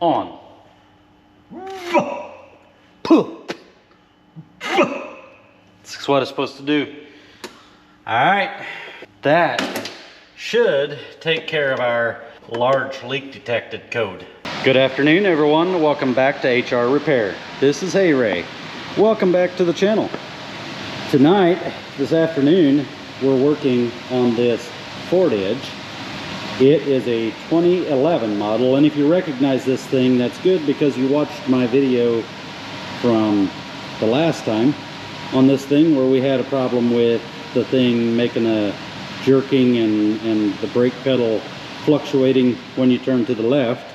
on. That's what it's supposed to do. All right, that should take care of our large leak detected code. Good afternoon, everyone. Welcome back to HR Repair. This is Hey Ray. Welcome back to the channel. Tonight, this afternoon, we're working on this Ford Edge. It is a 2011 model, and if you recognize this thing, that's good because you watched my video from the last time on this thing where we had a problem with the thing making a jerking and the brake pedal fluctuating when you turn to the left.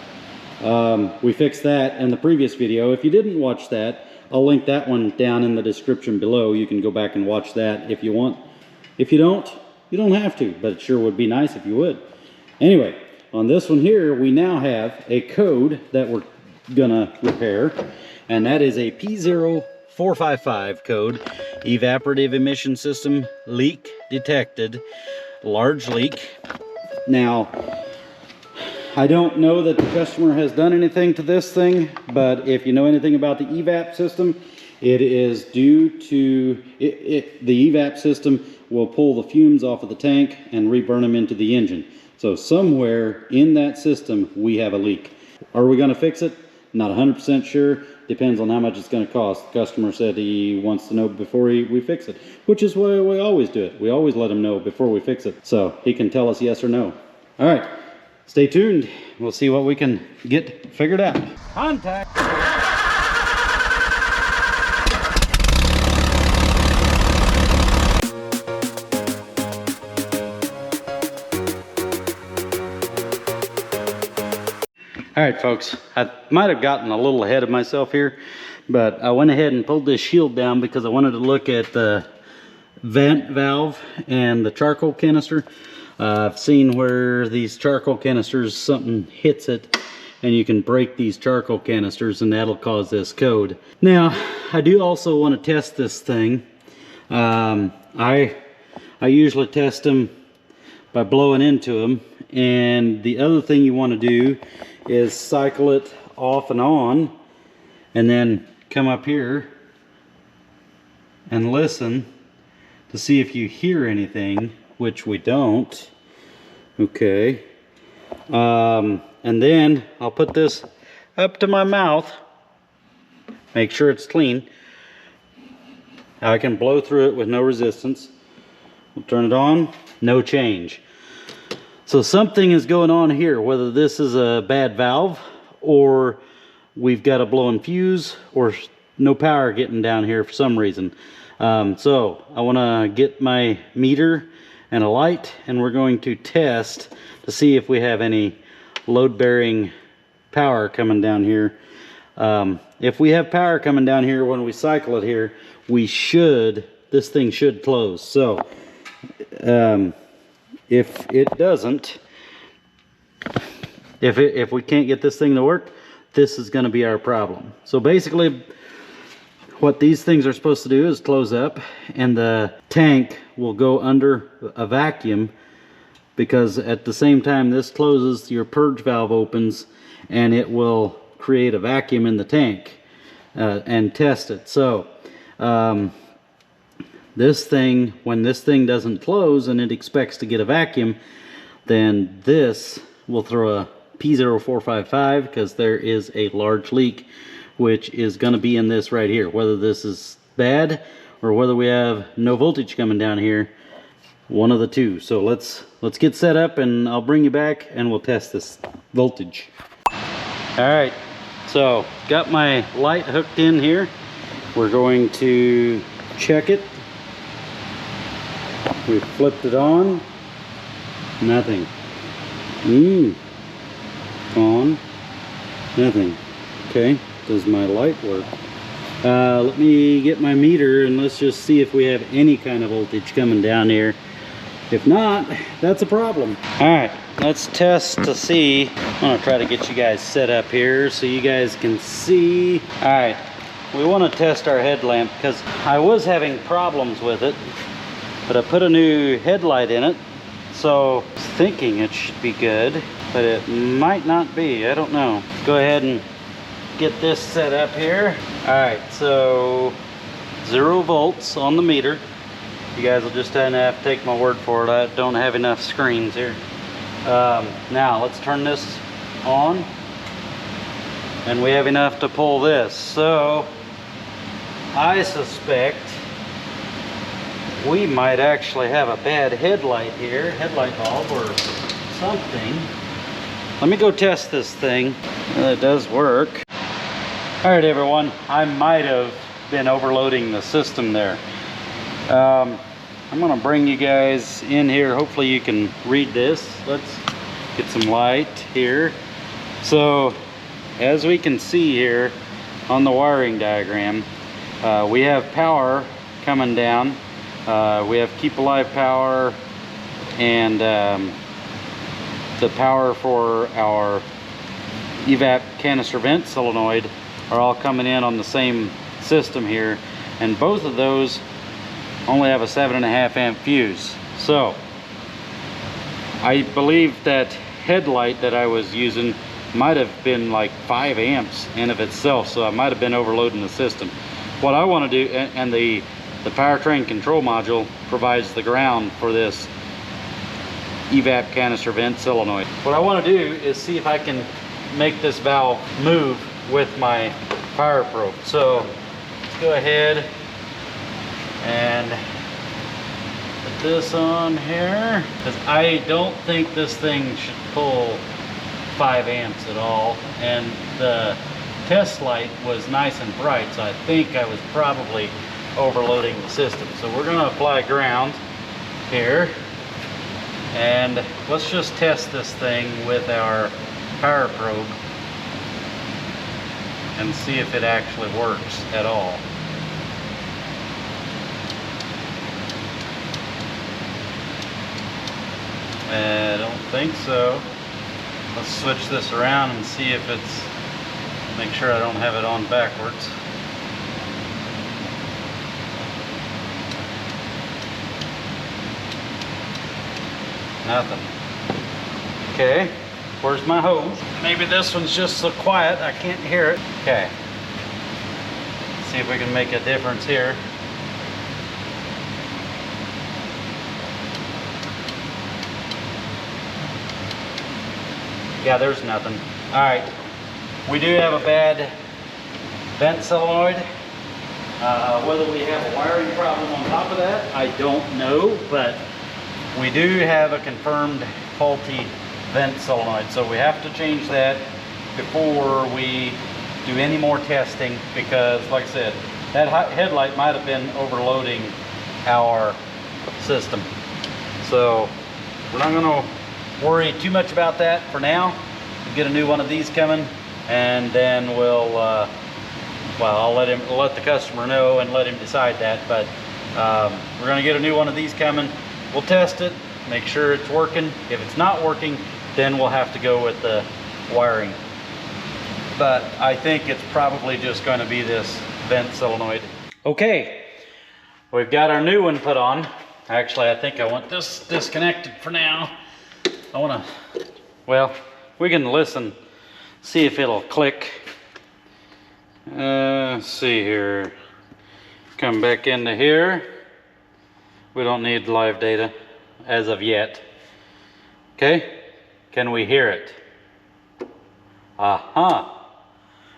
We fixed that in the previous video. If you didn't watch that, I'll link that one down in the description below. You can go back and watch that if you want. If you don't, you don't have to, but it sure would be nice if you would. Anyway, on this one here, we now have a code that we're gonna repair, and that is a P0455 code, evaporative emission system leak detected, large leak. Now, I don't know that the customer has done anything to this thing, but if you know anything about the evap system, it is due to the evap system will pull the fumes off of the tank and reburn them into the engine. So somewhere in that system we have a leak. Are we going to fix it? Not 100% sure. Depends on how much it's going to cost. The customer said he wants to know before we fix it, which is why we always do it. We always let him know before we fix it, so he can tell us yes or no. All right, stay tuned. We'll see what we can get figured out. Contact. All right, folks, I might have gotten a little ahead of myself here, but I went ahead and pulled this shield down because I wanted to look at the vent valve and the charcoal canister. I've seen where these charcoal canisters, something hits it and you can break these charcoal canisters and that'll cause this code. Now, I do also want to test this thing. I usually test them by blowing into them, and the other thing you want to do is cycle it off and on and then come up here and listen to see if you hear anything, which we don't. Okay, and then I'll put this up to my mouth, make sure it's clean. I can blow through it with no resistance. We'll turn it on, no change. So something is going on here, whether this is a bad valve or we've got a blown fuse or no power getting down here for some reason. So I want to get my meter and a light, and we're going to test to see if we have any load-bearing power coming down here. If we have power coming down here when we cycle it here, this thing should close. So if it doesn't, if we can't get this thing to work, this is going to be our problem. So basically what these things are supposed to do is close up, and the tank will go under a vacuum, because at the same time this closes, your purge valve opens and it will create a vacuum in the tank and test it. So this thing, when this thing doesn't close and it expects to get a vacuum, then this will throw a P0455 because there is a large leak, which is going to be in this right here. Whether this is bad or whether we have no voltage coming down here, one of the two. So let's get set up and I'll bring you back and we'll test this voltage. All right, so got my light hooked in here. We're going to check it. We flipped it on, nothing. On, nothing. Okay, does my light work? Let me get my meter and let's just see if we have any kind of voltage coming down here. If not, that's a problem. All right, let's test to see. I'm gonna try to get you guys set up here so you guys can see. All right, we want to test our headlamp because I was having problems with it, but I put a new headlight in it, so I was thinking it should be good. but it might not be. I don't know. Let's go ahead and get this set up here. All right, so 0 volts on the meter. You guys will just have to take my word for it. I don't have enough screens here. Now let's turn this on, and we have enough to pull this. So I suspect we might actually have a bad headlight here, headlight bulb or something. Let me go test this thing. It does work. All right, everyone, I might have been overloading the system there. I'm gonna bring you guys in here. Hopefully you can read this. Let's get some light here. So as we can see here on the wiring diagram, we have power coming down. We have keep alive power and the power for our Evap canister vent solenoid are all coming in on the same system here, and both of those only have a 7.5 amp fuse. So I believe that headlight that I was using might have been like 5 amps in of itself, so I might have been overloading the system. What I want to do, and the powertrain control module provides the ground for this Evap canister vent solenoid. What I want to do is see if I can make this valve move with my power probe. So let's go ahead and put this on here, because I don't think this thing should pull 5 amps at all, and the test light was nice and bright, so I think I was probably overloading the system. So we're going to apply ground here, and let's just test this thing with our power probe and see if it actually works at all. I don't think so. Let's switch this around and see if it's, make sure I don't have it on backwards. Nothing. Okay, where's my hose? Maybe this one's just so quiet I can't hear it. Okay, let's see if we can make a difference here. Yeah, there's nothing. All right, we do have a bad vent solenoid. Whether we have a wiring problem on top of that, I don't know, but we do have a confirmed faulty vent solenoid, so we have to change that before we do any more testing, because like I said, that headlight might have been overloading our system. So we're not going to worry too much about that for now. We'll get a new one of these coming, and then we'll well, I'll let the customer know and let him decide that, but we're going to get a new one of these coming. We'll test it, make sure it's working. If it's not working, then we'll have to go with the wiring. But I think it's probably just going to be this vent solenoid. Okay, we've got our new one put on. Actually, I think I want this disconnected for now. I want to, well, we can listen, see if it'll click. Let's see here. Come back into here. We don't need live data as of yet. Okay, can we hear it? Aha,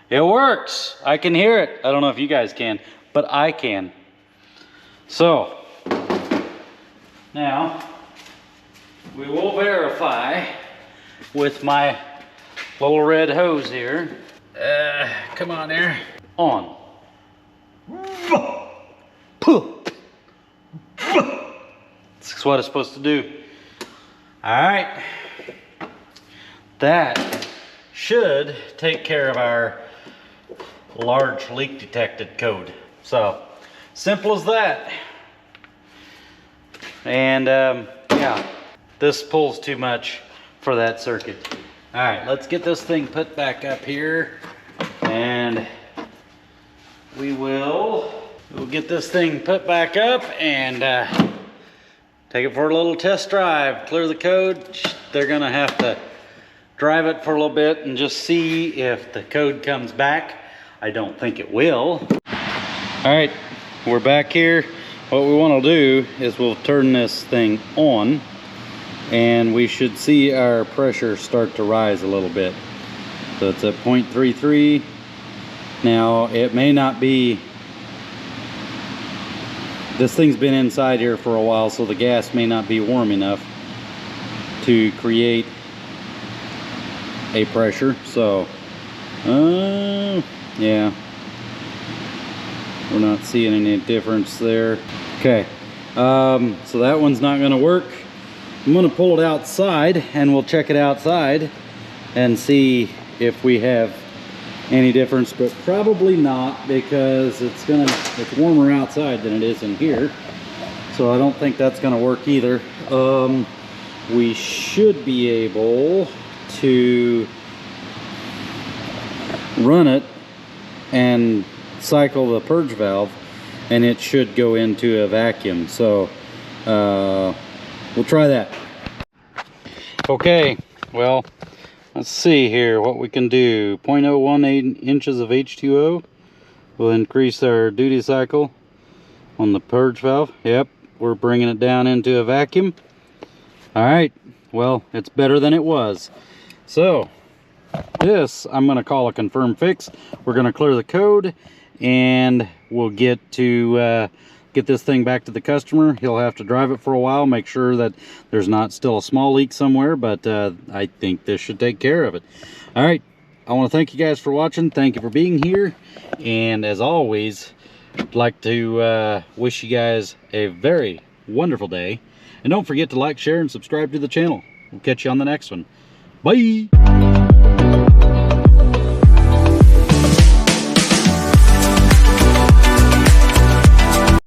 it works. I can hear it. I don't know if you guys can, but I can. So now we will verify with my little red hose here. Come on there. On. That's what it's supposed to do. All right. That should take care of our large leak detected code. So simple as that. And yeah, this pulls too much for that circuit. All right, let's get this thing put back up here, and we'll get this thing put back up and take it for a little test drive, clear the code. They're gonna have to drive it for a little bit and just see if the code comes back. I don't think it will. All right, we're back here. What we want to do is we'll turn this thing on and we should see our pressure start to rise a little bit. So it's at 0.33. Now it may not be, this thing's been inside here for a while, so the gas may not be warm enough to create a pressure. So yeah, we're not seeing any difference there. Okay, so that one's not going to work. I'm going to pull it outside and we'll check it outside and see if we have any difference, but probably not, because it's warmer outside than it is in here, so I don't think that's going to work either. We should be able to run it and cycle the purge valve and it should go into a vacuum, so we'll try that. Okay, well, let's see here what we can do. 0.018 inches of H2O will increase our duty cycle on the purge valve. Yep, we're bringing it down into a vacuum. All right, well, it's better than it was. So this I'm going to call a confirm fix. We're going to clear the code and we'll get to get this thing back to the customer. He'll have to drive it for a while, make sure that there's not still a small leak somewhere, but I think this should take care of it. All right, I want to thank you guys for watching. Thank you for being here, and as always, I'd like to wish you guys a very wonderful day, and don't forget to like, share, and subscribe to the channel. We'll catch you on the next one. Bye.